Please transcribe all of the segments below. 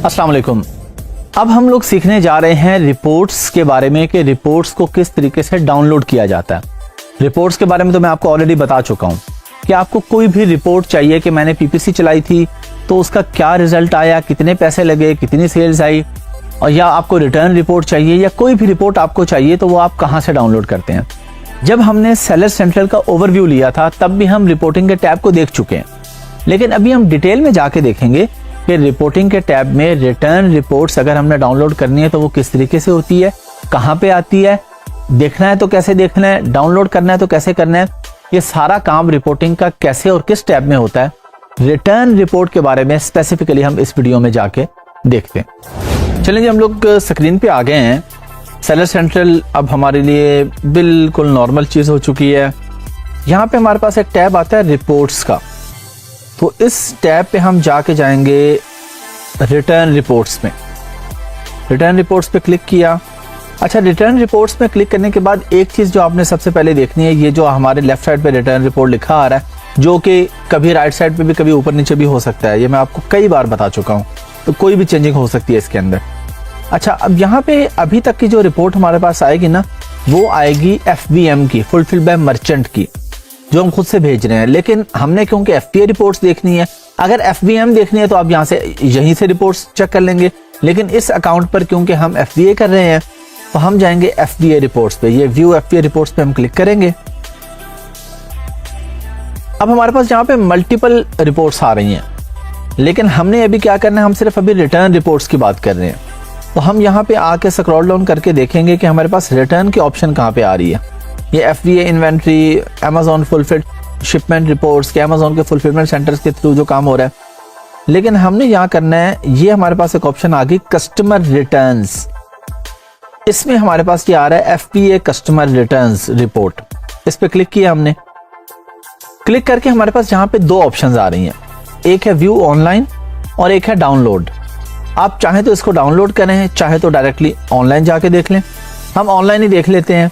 अस्सलाम वालेकुम। अब हम लोग सीखने जा रहे हैं रिपोर्ट्स के बारे में कि रिपोर्ट्स को किस तरीके से डाउनलोड किया जाता है। रिपोर्ट्स के बारे में तो मैं आपको ऑलरेडी बता चुका हूं कि आपको कोई भी रिपोर्ट चाहिए कि मैंने पीपीसी चलाई थी तो उसका क्या रिजल्ट आया, कितने पैसे लगे, कितनी सेल्स आई, और या आपको रिटर्न रिपोर्ट चाहिए या कोई भी रिपोर्ट आपको चाहिए तो वो आप कहाँ से डाउनलोड करते हैं। जब हमने सेलर सेंट्रल का ओवरव्यू लिया था तब भी हम रिपोर्टिंग के टैब को देख चुके हैं, लेकिन अभी हम डिटेल में जाके देखेंगे कि रिपोर्टिंग के टैब में रिटर्न रिपोर्ट्स अगर हमने डाउनलोड करनी है तो वो किस तरीके से होती है, कहाँ पे आती है, देखना है तो कैसे देखना है, डाउनलोड करना है तो कैसे करना है, ये सारा काम रिपोर्टिंग का कैसे और किस टैब में होता है। रिटर्न रिपोर्ट के बारे में स्पेसिफिकली हम इस वीडियो में जाके देखते हैं। चलिए जी, हम लोग स्क्रीन पे आ गए हैं। सेलर सेंट्रल अब हमारे लिए बिल्कुल नॉर्मल चीज हो चुकी है। यहाँ पे हमारे पास एक टैब आता है रिपोर्ट्स का, तो इस टैब पे हम जाके जाएंगे रिटर्न रिपोर्ट्स में। रिटर्न रिपोर्ट्स पे क्लिक किया। अच्छा, रिटर्न रिपोर्ट्स में क्लिक करने के बाद एक चीज जो आपने सबसे पहले देखनी है, ये जो हमारे लेफ्ट साइड पे रिटर्न रिपोर्ट लिखा आ रहा है, जो कि कभी राइट साइड पे भी कभी ऊपर नीचे भी हो सकता है। ये मैं आपको कई बार बता चुका हूँ, तो कोई भी चेंजिंग हो सकती है इसके अंदर। अच्छा, अब यहाँ पे अभी तक की जो रिपोर्ट हमारे पास आएगी ना, वो आएगी FBM की, फुलफिल बाय मर्चेंट की, जो हम खुद से भेज रहे हैं। लेकिन हमने क्योंकि FBA रिपोर्ट्स देखनी है, अगर FBM देखनी है तो आप यहाँ से यहीं से रिपोर्ट्स चेक कर लेंगे, लेकिन इस अकाउंट पर क्योंकि हम FBA कर रहे हैं तो हम जाएंगे FBA रिपोर्ट्स पे। ये व्यू FBA रिपोर्ट्स पे हम क्लिक करेंगे। अब हमारे पास यहाँ पे मल्टीपल रिपोर्ट्स आ रही हैं, लेकिन हमने अभी क्या करना है, हम सिर्फ अभी रिटर्न रिपोर्ट्स की बात कर रहे हैं। तो हम यहाँ पे आके स्क्रॉल डाउन करके देखेंगे कि हमारे पास रिटर्न की ऑप्शन कहाँ पे आ रही है। ये FBA inventory, Amazon fulfilled shipment reports के Amazon के फुलफिलमेंट सेंटर्स के थ्रू जो काम हो रहा है, लेकिन हमने यहाँ करना है, ये हमारे पास एक ऑप्शन आ गई कस्टमर रिटर्न्स। इसमें हमारे पास ये आ रहा है FBA कस्टमर रिटर्न्स रिपोर्ट। इस पे क्लिक किया हमने। क्लिक करके हमारे पास यहाँ पे दो ऑप्शंस आ रही हैं, एक है व्यू ऑनलाइन और एक है डाउनलोड। आप चाहे तो इसको डाउनलोड करें, चाहे तो डायरेक्टली ऑनलाइन जाके देख लें। हम ऑनलाइन ही देख लेते हैं।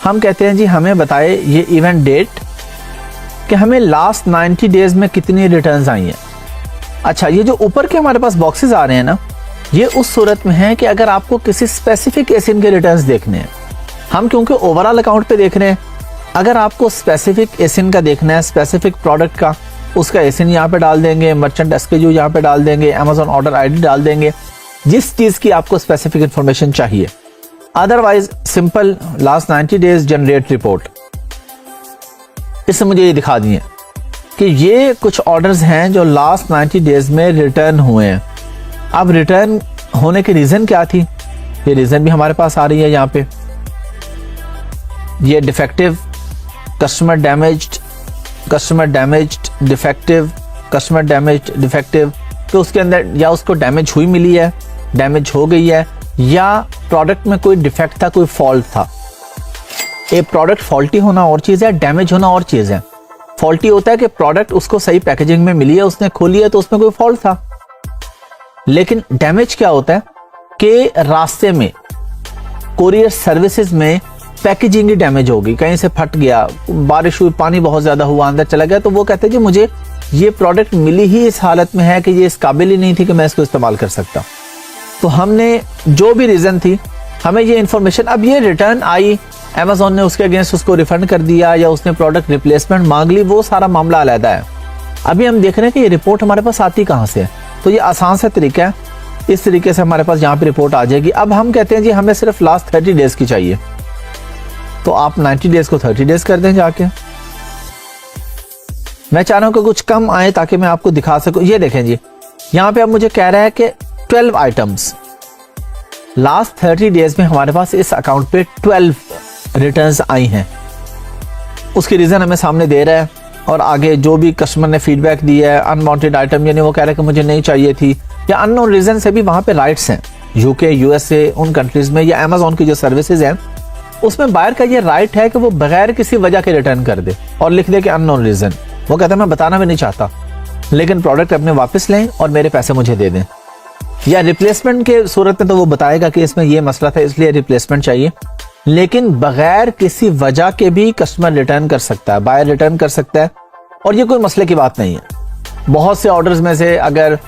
हम कहते हैं जी हमें बताए ये इवेंट डेट कि हमें लास्ट 90 डेज में कितनी रिटर्न्स आई हैं। अच्छा, ये जो ऊपर के हमारे पास बॉक्सेस आ रहे हैं ना, ये उस सूरत में है कि अगर आपको किसी स्पेसिफिक एसिन के रिटर्न्स देखने हैं। हम क्योंकि ओवरऑल अकाउंट पे देख रहे हैं, अगर आपको स्पेसिफिक एसिन का देखना है, स्पेसिफिक प्रोडक्ट का, उसका एसिन यहाँ पे डाल देंगे, मर्चेंट SKU यहाँ पे डाल देंगे, Amazon ऑर्डर ID डाल देंगे, जिस चीज की आपको स्पेसिफिक इंफॉर्मेशन चाहिए। Otherwise simple last 90 days generate report. इससे मुझे ये दिखा दिए कि ये कुछ ऑर्डर्स हैं जो लास्ट 90 डेज में रिटर्न हुए हैं। अब रिटर्न होने की रीजन क्या थी, ये रीजन भी हमारे पास आ रही है यहाँ पे। ये defective, customer damaged, customer damaged defective, customer damaged defective, तो उसके अंदर या उसको डैमेज हुई मिली है, डैमेज हो गई है, या प्रोडक्ट में कोई डिफेक्ट था, कोई फॉल्ट था। ये प्रोडक्ट फॉल्टी होना और चीज है, डैमेज होना और चीज है। फॉल्टी होता है कि प्रोडक्ट उसको सही पैकेजिंग में मिली है, उसने खोली है तो उसमें कोई फॉल्ट था। लेकिन डैमेज क्या होता है कि रास्ते में कोरियर सर्विसेज में पैकेजिंग ही डैमेज होगी, कहीं से फट गया, बारिश हुई, पानी बहुत ज्यादा हुआ, अंदर चला गया, तो वो कहते हैं कि मुझे ये प्रोडक्ट मिली ही इस हालत में है कि ये इस काबिल ही नहीं थी कि मैं इसको इस्तेमाल कर सकता। तो हमने जो भी रीजन थी, हमें ये इंफॉर्मेशन, अब ये रिटर्न आई, Amazon ने उसके अगेंस्ट उसको रिफंड कर दिया या उसने प्रोडक्ट रिप्लेसमेंट मांग ली, वो सारा मामला अलग है। अभी हम देख रहे हैं कि ये रिपोर्ट हमारे पास आती कहाँ से है। तो ये आसान सा तरीका है, इस तरीके से हमारे पास यहाँ पे रिपोर्ट आ जाएगी। अब हम कहते हैं जी हमें सिर्फ लास्ट 30 डेज की चाहिए, तो आप 90 डेज को 30 डेज कर दें जाके। मैं चाह रहा हूं कि कुछ कम आए ताकि मैं आपको दिखा सकूं। ये देखें जी, यहाँ पे अब मुझे कह रहा है कि 12 आइटम्स लास्ट 30 डेज में हमारे पास इस अकाउंट पे 12 रिटर्न्स आई हैं। उसकी रीजन हमें सामने दे रहा है, और आगे जो भी कस्टमर ने फीडबैक दिया है, अनवांटेड आइटम, यानी वो कह रहा है कि मुझे नहीं चाहिए थी, या अननोन रीजन से भी वहां पे राइट्स हैं। UK, USA, उन कंट्रीज में, या Amazon की जो सर्विसेज हैं उसमें बायर का ये राइट है कि वो बगैर किसी वजह के रिटर्न कर दे और लिख दे कि अननोन रीजन। वो कहता है मैं बताना भी नहीं चाहता, लेकिन प्रोडक्ट अपने वापस लें और मेरे पैसे मुझे दे दें। या रिप्लेसमेंट के सूरत में तो वो बताएगा कि इसमें ये मसला था इसलिए रिप्लेसमेंट चाहिए, लेकिन बगैर किसी वजह के भी कस्टमर रिटर्न कर सकता है, बायर रिटर्न कर सकता है, और ये कोई मसले की बात नहीं है। बहुत से ऑर्डर्स में से अगर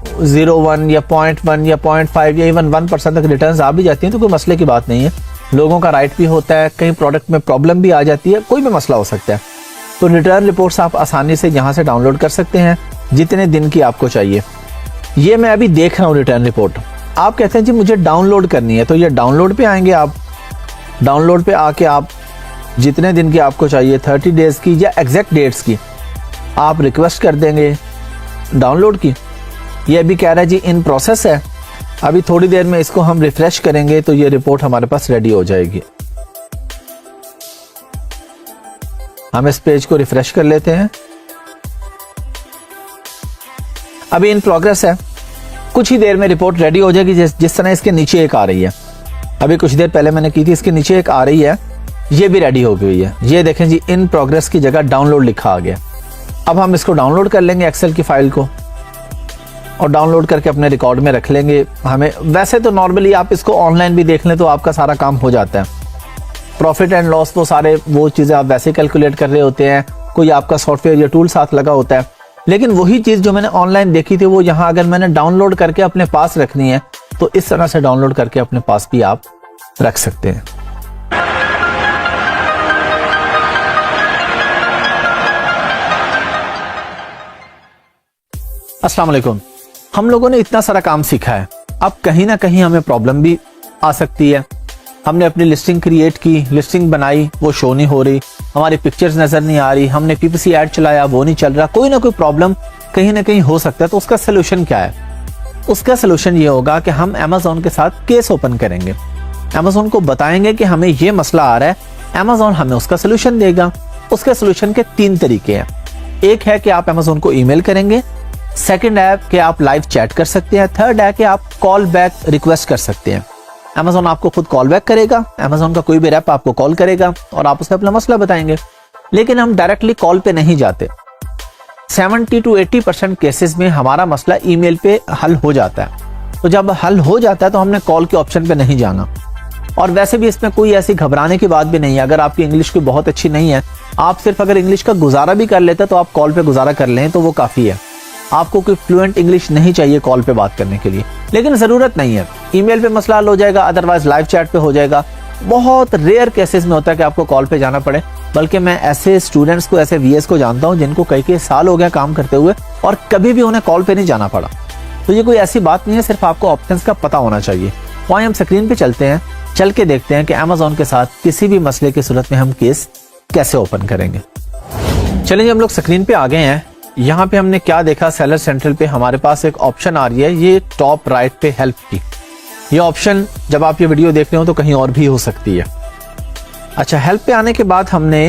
0.1 या 0.1 या 0.5 या इवन 1% तक रिटर्न्स आ भी जाती हैं तो कोई मसले की बात नहीं है। लोगों का राइट भी होता है, कहीं प्रोडक्ट में प्रॉब्लम भी आ जाती है, कोई भी मसला हो सकता है। तो रिटर्न रिपोर्ट्स आप आसानी से यहाँ से डाउनलोड कर सकते हैं जितने दिन की आपको चाहिए। ये मैं अभी देख रहा हूँ रिटर्न रिपोर्ट। आप कहते हैं जी मुझे डाउनलोड करनी है, तो ये डाउनलोड पे आएंगे आप। डाउनलोड पे आके आप जितने दिन की आपको चाहिए, 30 डेज की या एग्जैक्ट डेट्स की, आप रिक्वेस्ट कर देंगे डाउनलोड की। ये अभी कह रहा है जी इन प्रोसेस है। अभी थोड़ी देर में इसको हम रिफ्रेश करेंगे तो ये रिपोर्ट हमारे पास रेडी हो जाएगी। हम इस पेज को रिफ्रेश कर लेते हैं। अभी इन प्रोग्रेस है, कुछ ही देर में रिपोर्ट रेडी हो जाएगी। जिस तरह इसके नीचे एक आ रही है, अभी कुछ देर पहले मैंने की थी, इसके नीचे एक आ रही है, ये भी रेडी हो गई है। ये देखें जी इन प्रोग्रेस की जगह डाउनलोड लिखा आ गया। अब हम इसको डाउनलोड कर लेंगे एक्सेल की फाइल को और डाउनलोड करके अपने रिकॉर्ड में रख लेंगे। हमें वैसे तो नॉर्मली आप इसको ऑनलाइन भी देख लें तो आपका सारा काम हो जाता है। प्रॉफिट एंड लॉस तो सारे वो चीज़ें आप वैसे कैलकुलेट कर रहे होते हैं, कोई आपका सॉफ्टवेयर या टूल साथ लगा होता है। लेकिन वही चीज़ जो मैंने ऑनलाइन देखी थी वो यहाँ अगर मैंने डाउनलोड करके अपने पास रखनी है तो इस तरह से डाउनलोड करके अपने पास भी आप रख सकते हैं। अस्सलाम वालेकुम। हम लोगों ने इतना सारा काम सीखा है, अब कहीं ना कहीं हमें प्रॉब्लम भी आ सकती है। हमने अपनी लिस्टिंग क्रिएट की, लिस्टिंग बनाई, वो शो नहीं हो रही, हमारी पिक्चर्स नजर नहीं आ रही, हमने पीपीसी ऐड चलाया वो नहीं चल रहा, कोई ना कोई प्रॉब्लम कहीं ना कहीं हो सकता है। तो उसका सोल्यूशन क्या है? उसका सोल्यूशन ये होगा कि हम अमेज़न के साथ केस ओपन करेंगे, अमेज़न को बताएंगे कि हमें ये मसला आ रहा है, अमेज़न हमें उसका सोल्यूशन देगा। उसके सोल्यूशन के 3 तरीके हैं। एक है कि आप अमेज़न को ईमेल करेंगे, सेकंड है कि आप लाइव चैट कर सकते हैं, थर्ड है कि आप कॉल बैक रिक्वेस्ट कर सकते हैं। अमेज़न आपको खुद कॉल बैक करेगा, अमेज़न का कोई भी रैप आपको कॉल करेगा और आप उसे अपना मसला बताएंगे। लेकिन हम डायरेक्टली कॉल पे नहीं जाते। 70 to 80% केसेस में हमारा मसला ईमेल पे हल हो जाता है। तो जब हल हो जाता है तो हमने कॉल के ऑप्शन पे नहीं जाना। और वैसे भी इसमें कोई ऐसी घबराने की बात भी नहीं है। अगर आपकी इंग्लिश कोई बहुत अच्छी नहीं है, आप सिर्फ अगर इंग्लिश का गुजारा भी कर लेते तो आप कॉल पे गुजारा कर लें तो वो काफ़ी है। आपको कोई फ्लुएंट इंग्लिश नहीं चाहिए कॉल पे बात करने के लिए, लेकिन ज़रूरत नहीं है। ईमेल पे मसला हल हो जाएगा, अदरवाइज लाइव चैट पे हो जाएगा। बहुत रेयर केसेस में होता है कि आपको कॉल पे जाना पड़े, बल्कि मैं ऐसे स्टूडेंट्स को, ऐसे वीएस को जानता हूं जिनको कई साल हो गया काम करते हुए और कभी भी उन्हें कॉल पे नहीं जाना पड़ा। तो ये कोई ऐसी बात नहीं है, सिर्फ आपको ऑप्शंस का पता होना चाहिए। वहीं हम स्क्रीन पे चलते हैं, चल के देखते हैं कि अमेज़न के साथ किसी भी मसले की सूरत में हम केस कैसे ओपन करेंगे। चलिए हम लोग स्क्रीन पे आ गए हैं। यहाँ पे हमने क्या देखा, सेलर सेंट्रल पे हमारे पास एक ऑप्शन आ रही है, ये टॉप राइट पे हेल्प की। ये ऑप्शन जब आप ये वीडियो देख रहे हो तो कहीं और भी हो सकती है। अच्छा, हेल्प पे आने के बाद हमने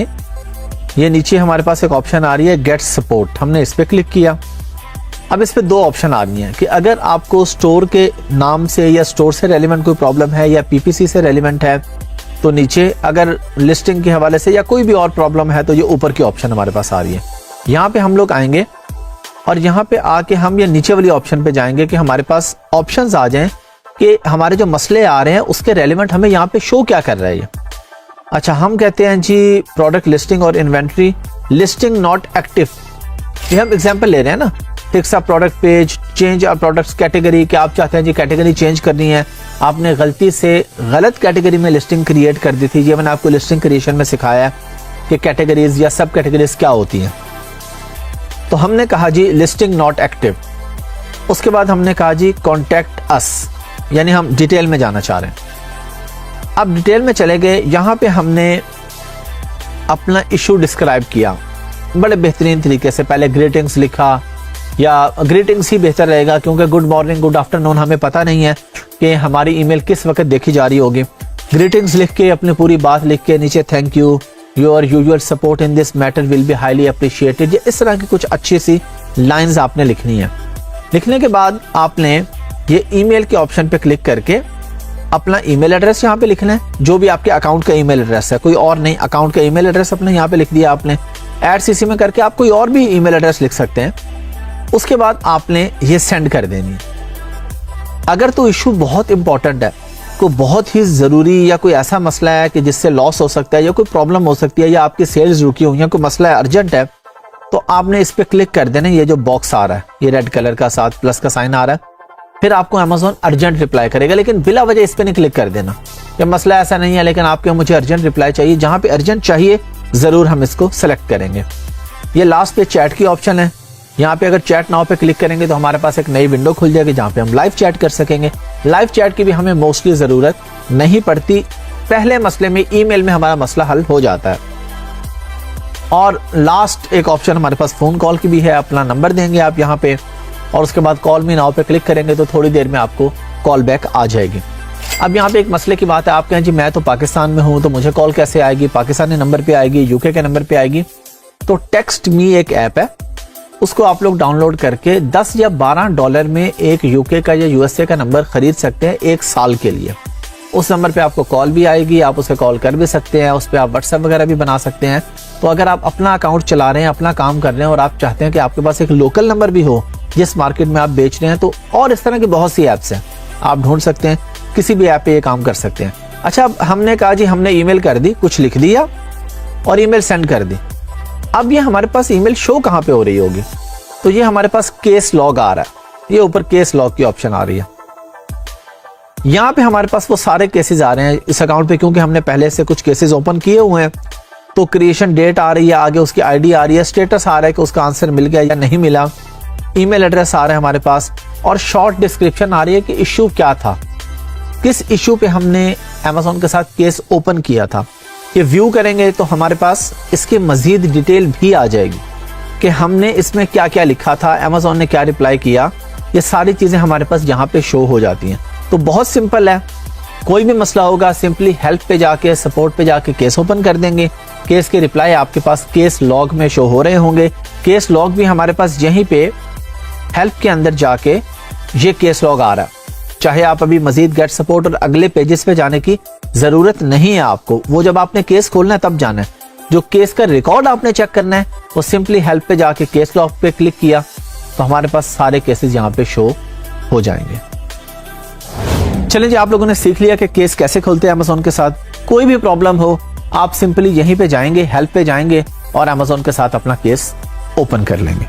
ये नीचे हमारे पास एक ऑप्शन आ रही है गेट सपोर्ट, हमने इस पे क्लिक किया। अब इस पे 2 ऑप्शन आ रही हैं कि अगर आपको स्टोर के नाम से या स्टोर से रेलिवेंट कोई प्रॉब्लम है या पीपीसी से रेलिवेंट है तो नीचे, अगर लिस्टिंग के हवाले से या कोई भी और प्रॉब्लम है तो ये ऊपर की ऑप्शन हमारे पास आ रही है। यहाँ पे हम लोग आएंगे और यहाँ पे आके हम ये नीचे वाली ऑप्शन पे जाएंगे कि हमारे पास ऑप्शंस आ जाएं कि हमारे जो मसले आ रहे हैं उसके रेलिवेंट हमें यहाँ पे शो क्या कर रहा है ये। अच्छा, हम कहते हैं जी प्रोडक्ट लिस्टिंग और इन्वेंट्री लिस्टिंग नॉट एक्टिव। ये हम एग्जांपल ले रहे हैं ना, fix a product page, change a products category, कि आप चाहते हैं जी कैटेगरी चेंज करनी है, आपने गलती से गलत कैटेगरी में लिस्टिंग क्रिएट कर दी थी। ये मैंने आपको लिस्टिंग क्रिएशन में सिखाया है कि कैटेगरीज या सब कैटेगरीज क्या होती हैं। तो हमने कहा जी लिस्टिंग नॉट एक्टिव। उसके बाद हमने कहा जी कॉन्टैक्ट अस, यानी हम डिटेल में जाना चाह रहे हैं। अब डिटेल में चले गए, यहाँ पे हमने अपना इशू डिस्क्राइब किया बड़े बेहतरीन तरीके से। पहले ग्रीटिंग्स लिखा, या ग्रीटिंग्स ही बेहतर रहेगा क्योंकि गुड मॉर्निंग, गुड आफ्टरनून हमें पता नहीं है कि हमारी ईमेल किस वक्त देखी जा रही होगी। ग्रीटिंग्स लिख के अपनी पूरी बात लिख के नीचे thank you, your usual support in this matter will be highly appreciated, या इस तरह की कुछ अच्छी सी लाइंस आपने लिखनी है। लिखने के बाद आपने ये ईमेल के ऑप्शन पे क्लिक करके अपना ईमेल एड्रेस यहाँ पे लिखना है, जो भी आपके अकाउंट का ईमेल एड्रेस है, कोई और नहीं। अकाउंट का ईमेल एड्रेस अपने यहाँ पे लिख दिया आपने। ऐड सीसी में करके आप कोई और भी ईमेल एड्रेस लिख सकते हैं। उसके बाद आपने ये सेंड कर देनी है। अगर तो इशू बहुत इंपॉर्टेंट है, कोई बहुत ही ज़रूरी या कोई ऐसा मसला है कि जिससे लॉस हो सकता है या कोई प्रॉब्लम हो सकती है या आपकी सेल्स रुकी हुई है, कोई मसला है अर्जेंट है, तो तो आपने इस पे क्लिक कर देना, ये जो बॉक्स आ रहा है, ये रेड कलर का साथ प्लस का साइन आ रहा है, फिर आपको अमेज़न अर्जेंट रिप्लाई करेगा, लेकिन बिला वजह इस पे नहीं क्लिक कर देना। ये मसला ऐसा नहीं है, लेकिन आपके मुझे अर्जेंट रिप्लाई चाहिए, जहां पे अर्जेंट चाहिए जरूर हम इसको सेलेक्ट करेंगे। ये लास्ट पे चैट की ऑप्शन है, यहाँ पे अगर चैट नाउ पे क्लिक करेंगे तो हमारे पास एक नई विंडो खुल जाएगी जहाँ पे हम लाइव चैट कर सकेंगे। लाइव चैट की भी हमें मोस्टली जरूरत नहीं पड़ती, पहले मसले में ईमेल में हमारा मसला हल हो जाता है। और लास्ट एक ऑप्शन हमारे पास फोन कॉल की भी है, अपना नंबर देंगे आप यहाँ पे और उसके बाद कॉल मी नाउ पे क्लिक करेंगे तो थोड़ी देर में आपको कॉल बैक आ जाएगी। अब यहाँ पे एक मसले की बात है, आप कहें जी मैं तो पाकिस्तान में हूँ तो मुझे कॉल कैसे आएगी, पाकिस्तानी नंबर पे आएगी, यूके के नंबर पे आएगी? तो टेक्स्ट मी एक ऐप है, उसको आप लोग डाउनलोड करके 10 या 12 डॉलर में एक यूके का या यूएसए का नंबर खरीद सकते हैं 1 साल के लिए। उस नंबर पे आपको कॉल भी आएगी, आप उसे कॉल कर भी सकते हैं, उस पर आप व्हाट्सएप वगैरह भी बना सकते हैं। तो अगर आप अपना अकाउंट चला रहे हैं, अपना काम कर रहे हैं और आप चाहते हैं कि आपके पास एक लोकल नंबर भी हो जिस मार्केट में आप बेच रहे हैं, तो और इस तरह की बहुत सी ऐप्स हैं, आप ढूंढ सकते हैं, किसी भी ऐप पे ये काम कर सकते हैं। अच्छा, अब हमने कहा जी हमने ईमेल कर दी, कुछ लिख दिया और ईमेल सेंड कर दी। अब ये हमारे पास ईमेल शो कहाँ पे हो रही होगी? तो ये हमारे पास केस लॉग आ रहा है, ये ऊपर केस लॉग की ऑप्शन आ रही है। यहाँ पे हमारे पास वो सारे केसेस आ रहे हैं इस अकाउंट पे, क्योंकि हमने पहले से कुछ केसेस ओपन किए हुए हैं। तो क्रिएशन डेट आ रही है, आगे उसकी आईडी आ रही है, स्टेटस आ रहा है कि उसका आंसर मिल गया या नहीं मिला, ईमेल एड्रेस आ रहा है हमारे पास, और शॉर्ट डिस्क्रिप्शन आ रही है कि इश्यू क्या था, किस इश्यू पे हमने अमेज़न के साथ केस ओपन किया था। ये व्यू करेंगे तो हमारे पास इसकी मजीद डिटेल भी आ जाएगी कि हमने इसमें क्या क्या लिखा था, अमेज़न ने क्या रिप्लाई किया, ये सारी चीज़ें हमारे पास यहाँ पे शो हो जाती हैं। तो बहुत सिंपल है, कोई भी मसला होगा सिंपली हेल्प पे जाके, सपोर्ट पे जाके केस ओपन कर देंगे, केस के रिप्लाई आपके पास केस लॉग में शो हो रहे होंगे। केस लॉग भी हमारे पास यहीं पे हेल्प के अंदर जाके ये केस लॉग आ रहा है। चाहे आप अभी मजीद गेट सपोर्ट और अगले पेजेस पे जाने की जरूरत नहीं है आपको, वो जब आपने केस खोलना है तब जाना है। जो केस का रिकॉर्ड आपने चेक करना है वो सिंपली हेल्प पे जाके केस लॉग पे क्लिक किया तो हमारे पास सारे केसेस यहाँ पे शो हो जाएंगे। चलिए जी, आप लोगों ने सीख लिया कि केस कैसे खोलते हैं अमेज़न के साथ। कोई भी प्रॉब्लम हो आप सिंपली यहीं पे जाएंगे, हेल्प पे जाएंगे और अमेज़न के साथ अपना केस ओपन कर लेंगे।